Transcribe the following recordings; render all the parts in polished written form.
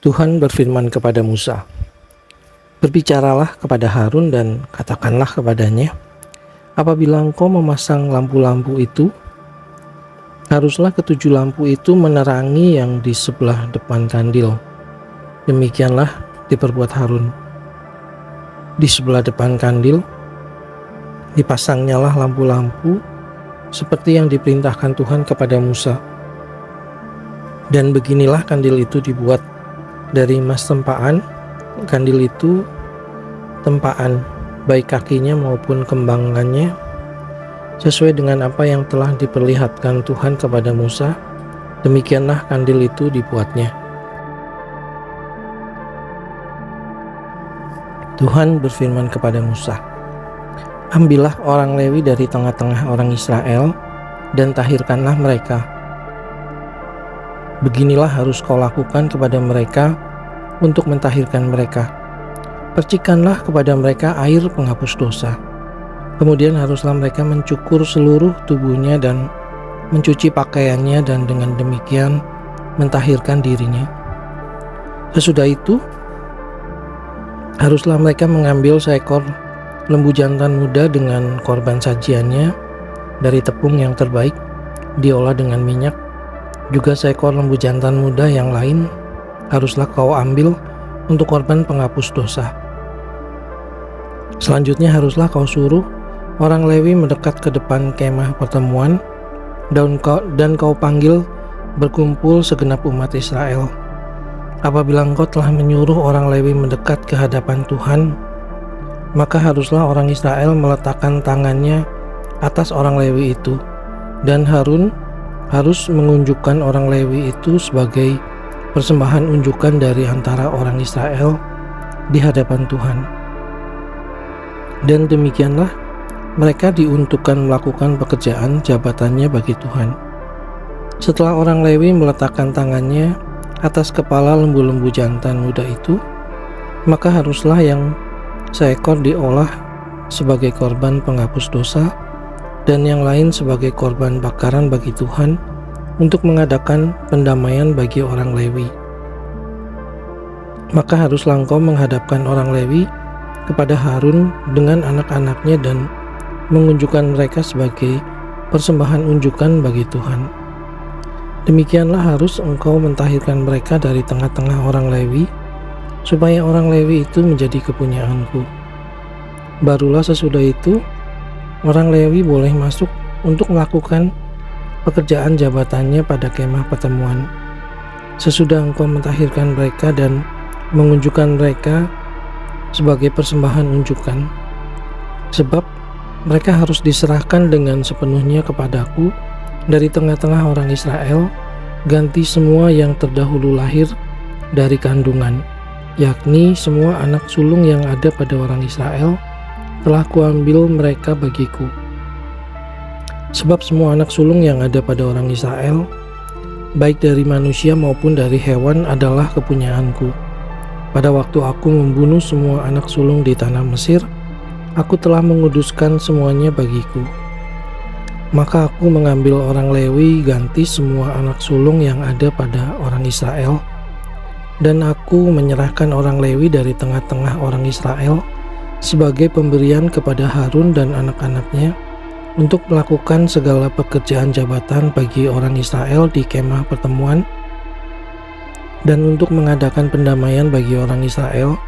Tuhan berfirman kepada Musa, "Berbicaralah kepada Harun dan katakanlah kepadanya, apabila engkau memasang lampu-lampu itu, haruslah ketujuh lampu itu menerangi yang di sebelah depan kandil. Demikianlah diperbuat Harun. Di sebelah depan kandil, dipasangnyalah lampu-lampu seperti yang diperintahkan Tuhan kepada Musa. Dan beginilah kandil itu dibuat dari emas tempaan. Kandil itu tempaan, baik kakinya maupun kembangannya, sesuai dengan apa yang telah diperlihatkan Tuhan kepada Musa. Demikianlah kandil itu dibuatnya." Tuhan berfirman kepada Musa, "Ambillah orang Lewi dari tengah-tengah orang Israel dan tahirkanlah mereka. Beginilah harus kau lakukan kepada mereka untuk mentahirkan mereka. Percikanlah kepada mereka air penghapus dosa. Kemudian haruslah mereka mencukur seluruh tubuhnya dan mencuci pakaiannya, dan dengan demikian mentahirkan dirinya. Sesudah itu, haruslah mereka mengambil seekor lembu jantan muda dengan korban sajiannya dari tepung yang terbaik, diolah dengan minyak. Juga seekor lembu jantan muda yang lain haruslah kau ambil untuk korban penghapus dosa. Selanjutnya haruslah kau suruh orang Lewi mendekat ke depan kemah pertemuan, dan kau panggil berkumpul segenap umat Israel. Apabila engkau telah menyuruh orang Lewi mendekat ke hadapan Tuhan, maka haruslah orang Israel meletakkan tangannya atas orang Lewi itu, dan Harun harus mengunjukkan orang Lewi itu sebagai persembahan unjukan dari antara orang Israel di hadapan Tuhan. Dan demikianlah mereka diuntukkan melakukan pekerjaan jabatannya bagi Tuhan. Setelah orang Lewi meletakkan tangannya atas kepala lembu-lembu jantan muda itu, maka haruslah yang seekor diolah sebagai korban penghapus dosa, dan yang lain sebagai korban bakaran bagi Tuhan untuk mengadakan pendamaian bagi orang Lewi. Maka haruslah engkau menghadapkan orang Lewi kepada Harun dengan anak-anaknya dan mengunjukkan mereka sebagai persembahan unjukan bagi Tuhan. Demikianlah harus engkau mentahirkan mereka dari tengah-tengah orang Lewi, supaya orang Lewi itu menjadi kepunyaanku. Barulah sesudah itu orang Lewi boleh masuk untuk melakukan pekerjaan jabatannya pada kemah pertemuan. Sesudah engkau mentahirkan mereka dan mengunjukkan mereka sebagai persembahan unjukan, sebab mereka harus diserahkan dengan sepenuhnya kepadaku dari tengah-tengah orang Israel, ganti semua yang terdahulu lahir dari kandungan, yakni semua anak sulung yang ada pada orang Israel, telah kuambil mereka bagiku. Sebab semua anak sulung yang ada pada orang Israel, baik dari manusia maupun dari hewan, adalah kepunyaanku. Pada waktu aku membunuh semua anak sulung di tanah Mesir, aku telah menguduskan semuanya bagiku. Maka aku mengambil orang Lewi ganti semua anak sulung yang ada pada orang Israel, dan aku menyerahkan orang Lewi dari tengah-tengah orang Israel sebagai pemberian kepada Harun dan anak-anaknya untuk melakukan segala pekerjaan jabatan bagi orang Israel di kemah pertemuan, dan untuk mengadakan pendamaian bagi orang Israel,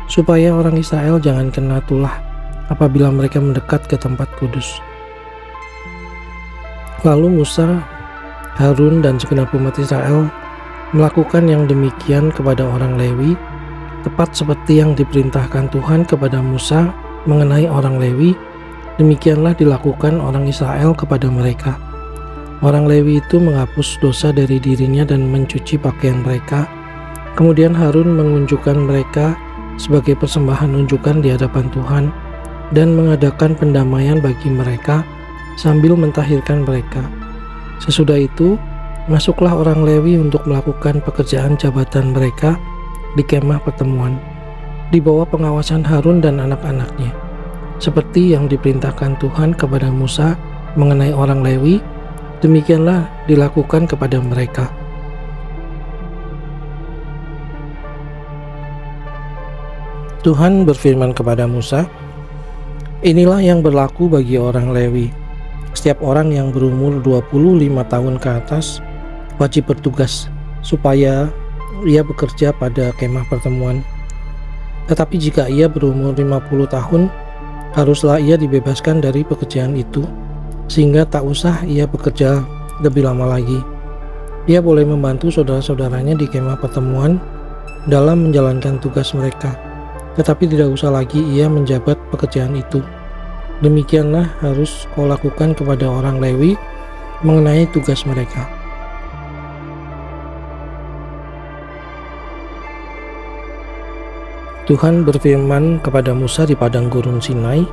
supaya orang Israel jangan kena tulah apabila mereka mendekat ke tempat kudus. Lalu Musa, Harun, dan segenap umat Israel melakukan yang demikian kepada orang Lewi, tepat seperti yang diperintahkan Tuhan kepada Musa mengenai orang Lewi. Demikianlah dilakukan orang Israel kepada mereka. Orang Lewi itu menghapus dosa dari dirinya dan mencuci pakaian mereka. Kemudian Harun mengunjukkan mereka sebagai persembahan unjukan di hadapan Tuhan dan mengadakan pendamaian bagi mereka sambil mentahirkan mereka. Sesudah itu, masuklah orang Lewi untuk melakukan pekerjaan jabatan mereka di kemah pertemuan, di bawah pengawasan Harun dan anak-anaknya, seperti yang diperintahkan Tuhan kepada Musa mengenai orang Lewi. Demikianlah dilakukan kepada mereka. Tuhan berfirman kepada Musa, "Inilah yang berlaku bagi orang Lewi. Setiap orang yang berumur 25 tahun ke atas wajib bertugas supaya ia bekerja pada kemah pertemuan. Tetapi jika ia berumur 50 tahun, haruslah ia dibebaskan dari pekerjaan itu, sehingga tak usah ia bekerja lebih lama lagi. Ia boleh membantu saudara-saudaranya di kemah pertemuan dalam menjalankan tugas mereka, tetapi tidak usah lagi ia menjabat pekerjaan itu. Demikianlah harus kau lakukan kepada orang Lewi mengenai tugas mereka." Tuhan berfirman kepada Musa di padang gurun Sinai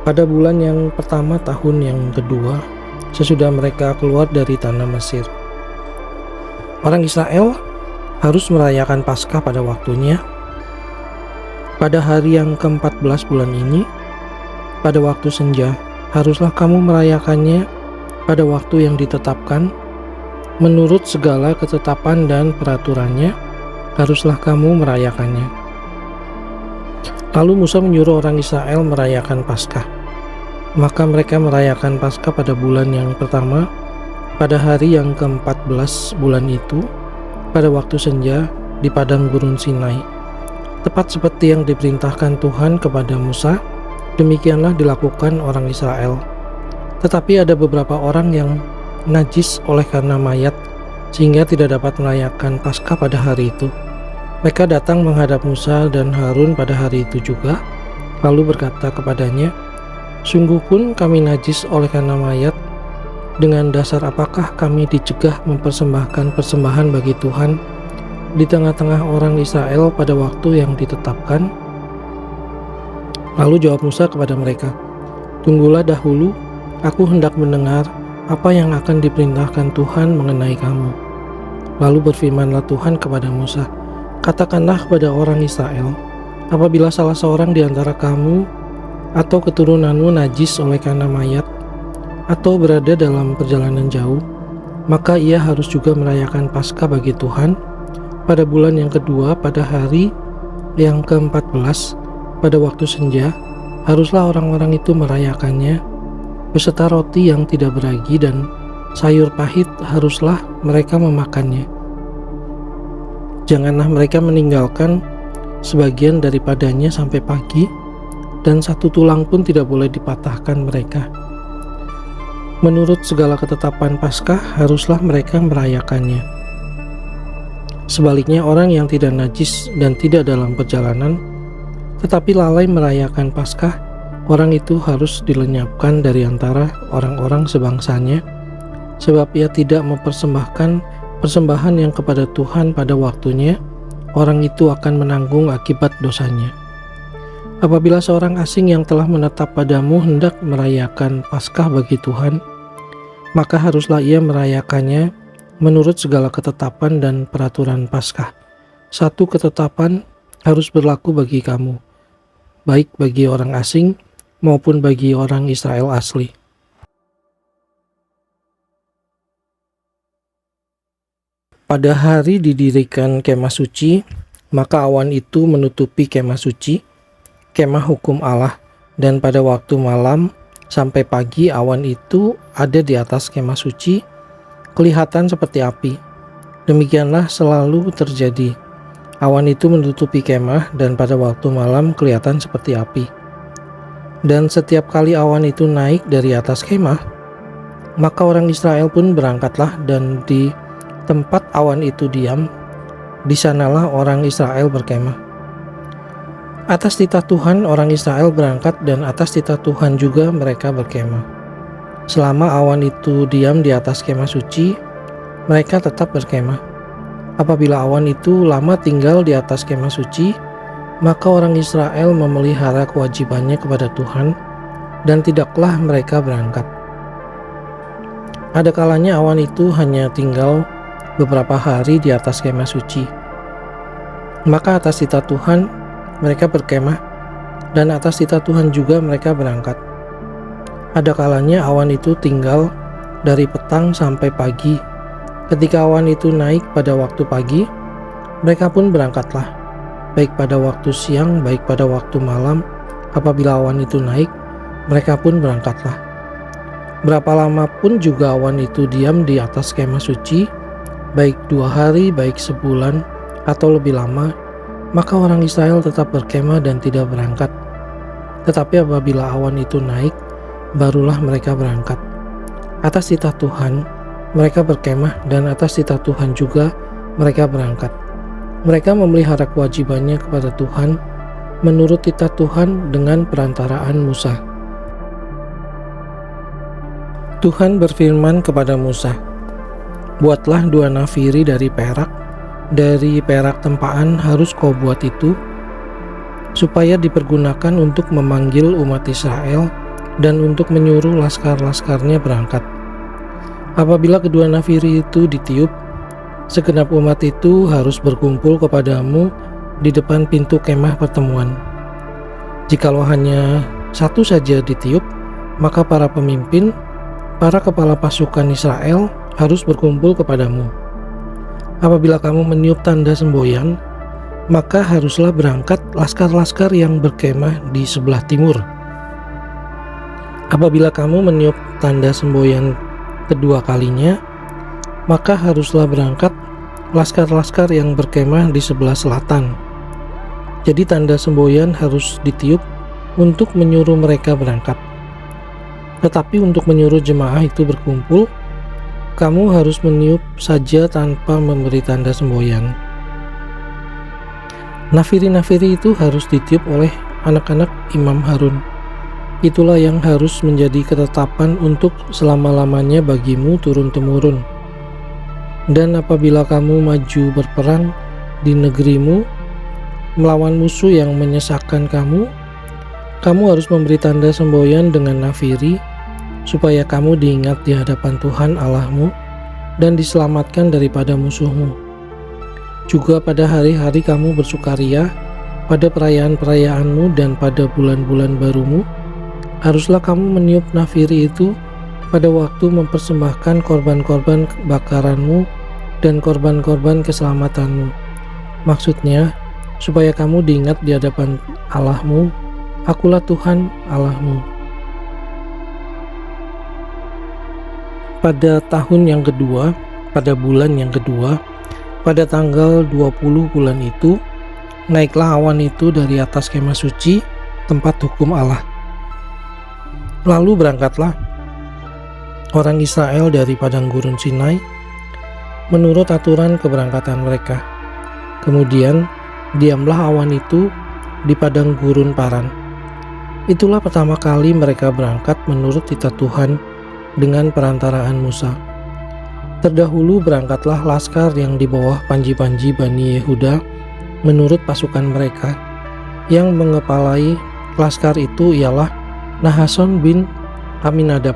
pada bulan yang pertama tahun yang kedua sesudah mereka keluar dari tanah Mesir. Orang Israel harus merayakan Paskah pada waktunya. Pada hari yang ke-14 bulan ini, pada waktu senja, haruslah kamu merayakannya pada waktu yang ditetapkan. Menurut segala ketetapan dan peraturannya, haruslah kamu merayakannya. Lalu Musa menyuruh orang Israel merayakan Paskah. Maka mereka merayakan Paskah pada bulan yang pertama, pada hari yang ke-14 bulan itu, pada waktu senja di padang gurun Sinai. Tepat seperti yang diperintahkan Tuhan kepada Musa, demikianlah dilakukan orang Israel. Tetapi ada beberapa orang yang najis oleh karena mayat, sehingga tidak dapat merayakan Paskah pada hari itu. Mereka datang menghadap Musa dan Harun pada hari itu juga, lalu berkata kepadanya, "Sungguh pun kami najis oleh karena mayat. Dengan dasar apakah kami dicegah mempersembahkan persembahan bagi Tuhan di tengah-tengah orang Israel pada waktu yang ditetapkan?" Lalu jawab Musa kepada mereka, "Tunggulah dahulu, aku hendak mendengar apa yang akan diperintahkan Tuhan mengenai kamu." Lalu berfirmanlah Tuhan kepada Musa, "Katakanlah kepada orang Israel, apabila salah seorang di antara kamu atau keturunanmu najis oleh karena mayat, atau berada dalam perjalanan jauh, maka ia harus juga merayakan Paskah bagi Tuhan pada bulan yang kedua pada hari yang ke-14 pada waktu senja. Haruslah orang-orang itu merayakannya beserta roti yang tidak beragi dan sayur pahit haruslah mereka memakannya. Janganlah mereka meninggalkan sebagian daripadanya sampai pagi, dan satu tulang pun tidak boleh dipatahkan mereka. Menurut segala ketetapan Paskah haruslah mereka merayakannya. Sebaliknya orang yang tidak najis dan tidak dalam perjalanan tetapi lalai merayakan Paskah, orang itu harus dilenyapkan dari antara orang-orang sebangsanya, sebab ia tidak mempersembahkan persembahan yang kepada Tuhan pada waktunya. Orang itu akan menanggung akibat dosanya. Apabila seorang asing yang telah menetap padamu hendak merayakan Paskah bagi Tuhan, maka haruslah ia merayakannya menurut segala ketetapan dan peraturan Paskah. Satu ketetapan harus berlaku bagi kamu, baik bagi orang asing maupun bagi orang Israel asli. Pada hari didirikan kemah suci, maka awan itu menutupi kemah suci, kemah hukum Allah, dan pada waktu malam sampai pagi awan itu ada di atas kemah suci, kelihatan seperti api. Demikianlah selalu terjadi. Awan itu menutupi kemah dan pada waktu malam kelihatan seperti api. Dan setiap kali awan itu naik dari atas kemah, maka orang Israel pun berangkatlah, dan di tempat awan itu diam, di sanalah orang Israel berkemah. Atas titah Tuhan orang Israel berangkat, dan atas titah Tuhan juga mereka berkemah. Selama awan itu diam di atas kemah suci, mereka tetap berkemah. Apabila awan itu lama tinggal di atas kemah suci, maka orang Israel memelihara kewajibannya kepada Tuhan, dan tidaklah mereka berangkat. Ada kalanya awan itu hanya tinggal beberapa hari di atas kemah suci. Maka atas titah Tuhan mereka berkemah, dan atas titah Tuhan juga mereka berangkat. Ada kalanya awan itu tinggal dari petang sampai pagi. Ketika awan itu naik pada waktu pagi, mereka pun berangkatlah. baik pada waktu siang, baik pada waktu malam. Apabila awan itu naik, mereka pun berangkatlah. Berapa lama pun juga awan itu diam di atas kemah suci, baik 2 hari, baik sebulan, atau lebih lama, maka orang Israel tetap berkemah dan tidak berangkat. Tetapi apabila awan itu naik, barulah mereka berangkat. Atas titah Tuhan, mereka berkemah, dan atas titah Tuhan juga mereka berangkat. Mereka memelihara kewajibannya kepada Tuhan menurut titah Tuhan dengan perantaraan Musa. Tuhan berfirman kepada Musa, "Buatlah 2 nafiri dari perak tempaan harus kau buat itu, supaya dipergunakan untuk memanggil umat Israel dan untuk menyuruh laskar-laskarnya berangkat. Apabila kedua nafiri itu ditiup, segenap umat itu harus berkumpul kepadamu di depan pintu kemah pertemuan. Jikalau hanya satu saja ditiup, maka para pemimpin, para kepala pasukan Israel harus berkumpul kepadamu. Apabila kamu meniup tanda semboyan, maka haruslah berangkat laskar-laskar yang berkemah di sebelah timur. Apabila kamu meniup tanda semboyan kedua kalinya, maka haruslah berangkat laskar-laskar yang berkemah di sebelah selatan. Jadi tanda semboyan harus ditiup untuk menyuruh mereka berangkat. Tetapi untuk menyuruh jemaah itu berkumpul, kamu harus meniup saja tanpa memberi tanda semboyan. Nafiri-nafiri itu harus ditiup oleh anak-anak Imam Harun. Itulah yang harus menjadi ketetapan untuk selama-lamanya bagimu turun-temurun. Dan apabila kamu maju berperang di negerimu, melawan musuh yang menyesakkan kamu harus memberi tanda semboyan dengan nafiri, supaya kamu diingat di hadapan Tuhan Allahmu dan diselamatkan daripada musuhmu. Juga pada hari-hari kamu bersukaria, pada perayaan-perayaanmu dan pada bulan-bulan barumu, haruslah kamu meniup nafiri itu pada waktu mempersembahkan korban-korban bakaranmu dan korban-korban keselamatanmu. Maksudnya, supaya kamu diingat di hadapan Allahmu, akulah Tuhan Allahmu. Pada tahun yang kedua, pada bulan yang kedua, pada tanggal 20 bulan itu, naiklah awan itu dari atas kemah suci, tempat hukum Allah. Lalu berangkatlah orang Israel dari padang gurun Sinai menurut aturan keberangkatan mereka. Kemudian diamlah awan itu di padang gurun Paran. Itulah pertama kali mereka berangkat menurut titah Tuhan dengan perantaraan Musa. Terdahulu berangkatlah laskar yang di bawah panji-panji Bani Yehuda menurut pasukan mereka. Yang mengepalai laskar itu ialah Nahason bin Aminadab.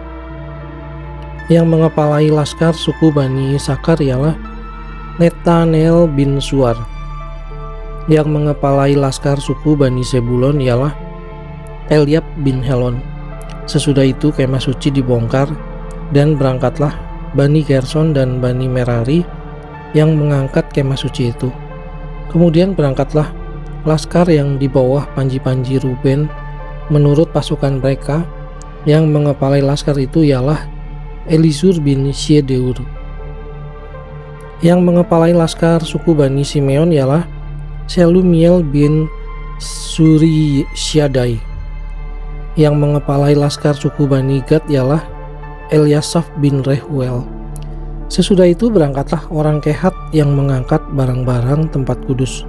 Yang mengepalai laskar suku Bani Isakar ialah Netanel bin Suar. Yang mengepalai laskar suku Bani Sebulon ialah Eliab bin Helon. Sesudah itu kemah suci dibongkar dan berangkatlah Bani Gerson dan Bani Merari yang mengangkat kemah suci itu. Kemudian berangkatlah laskar yang di bawah panji-panji Ruben menurut pasukan mereka. Yang mengepalai laskar itu ialah Elizur bin Syedeur. Yang mengepalai laskar suku Bani Simeon ialah Selumiel bin Surisyadai. Yang mengepalai laskar suku Bani Gad ialah Eliasaf bin Rehuel. Sesudah itu berangkatlah orang Kehat yang mengangkat barang-barang tempat kudus.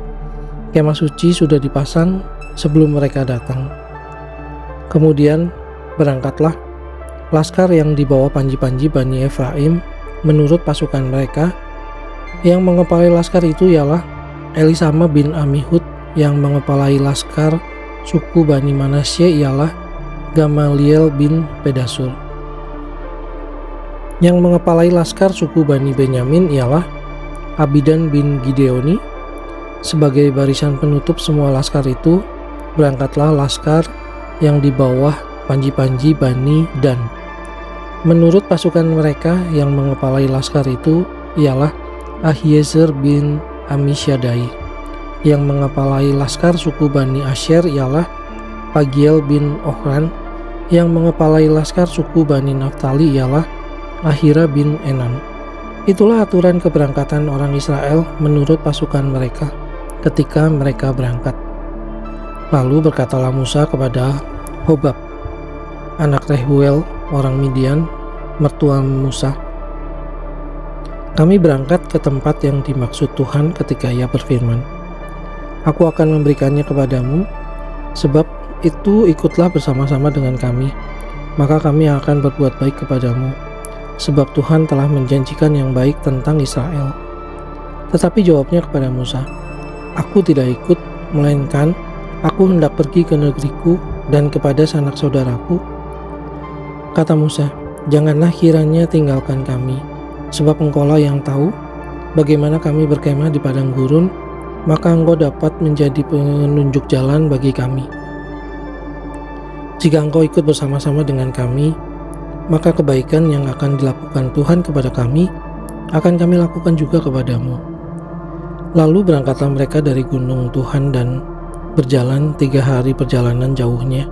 Kemah suci sudah dipasang sebelum mereka datang. Kemudian berangkatlah laskar yang di bawah panji-panji Bani Efraim menurut pasukan mereka. Yang mengepalai laskar itu ialah Elisama bin Amihud. Yang mengepalai laskar suku Bani Manasye ialah Gamaliel bin Pedasur. Yang mengepalai laskar suku Bani Benyamin ialah Abidan bin Gideoni. Sebagai barisan penutup semua laskar itu, berangkatlah laskar yang di bawah panji-panji Bani Dan. Menurut pasukan mereka, yang mengepalai laskar itu ialah Ahiezer bin Amishyadai. Yang mengepalai laskar suku Bani Asyer ialah Pagiel bin Ohran. Yang mengepalai laskar suku Bani Naftali ialah Ahira bin Enan. Itulah aturan keberangkatan orang Israel menurut pasukan mereka ketika mereka berangkat. Lalu berkatalah Musa kepada Hobab, anak Rehuel, orang Midian, mertua Musa, "Kami berangkat ke tempat yang dimaksud Tuhan ketika Ia berfirman, 'Aku akan memberikannya kepadamu, sebab itu ikutlah bersama-sama dengan kami, maka kami akan berbuat baik kepadamu, sebab Tuhan telah menjanjikan yang baik tentang Israel.' Tetapi jawabnya kepada Musa, 'Aku tidak ikut, melainkan aku hendak pergi ke negeriku dan kepada sanak saudaraku.' Kata Musa, 'Janganlah kiranya tinggalkan kami, sebab engkaulah yang tahu bagaimana kami berkemah di padang gurun, maka engkau dapat menjadi penunjuk jalan bagi kami. Jika engkau ikut bersama-sama dengan kami, maka kebaikan yang akan dilakukan Tuhan kepada kami, akan kami lakukan juga kepadamu.' Lalu berangkatlah mereka dari gunung Tuhan dan berjalan 3 hari perjalanan jauhnya,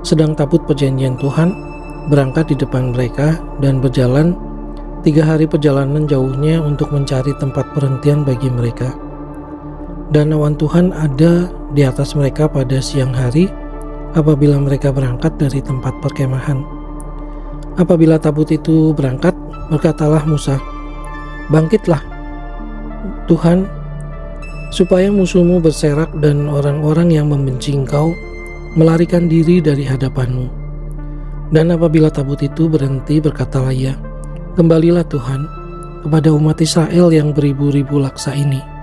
sedang tabut perjanjian Tuhan berangkat di depan mereka dan berjalan 3 hari perjalanan jauhnya untuk mencari tempat perhentian bagi mereka. Dan awan Tuhan ada di atas mereka pada siang hari apabila mereka berangkat dari tempat perkemahan. Apabila tabut itu berangkat, berkatalah Musa, 'Bangkitlah, Tuhan, supaya musuhmu berserak dan orang-orang yang membenci engkau melarikan diri dari hadapanmu.' Dan apabila tabut itu berhenti, berkatalah ia, 'Kembalilah Tuhan kepada umat Israel yang beribu-ribu laksa ini.'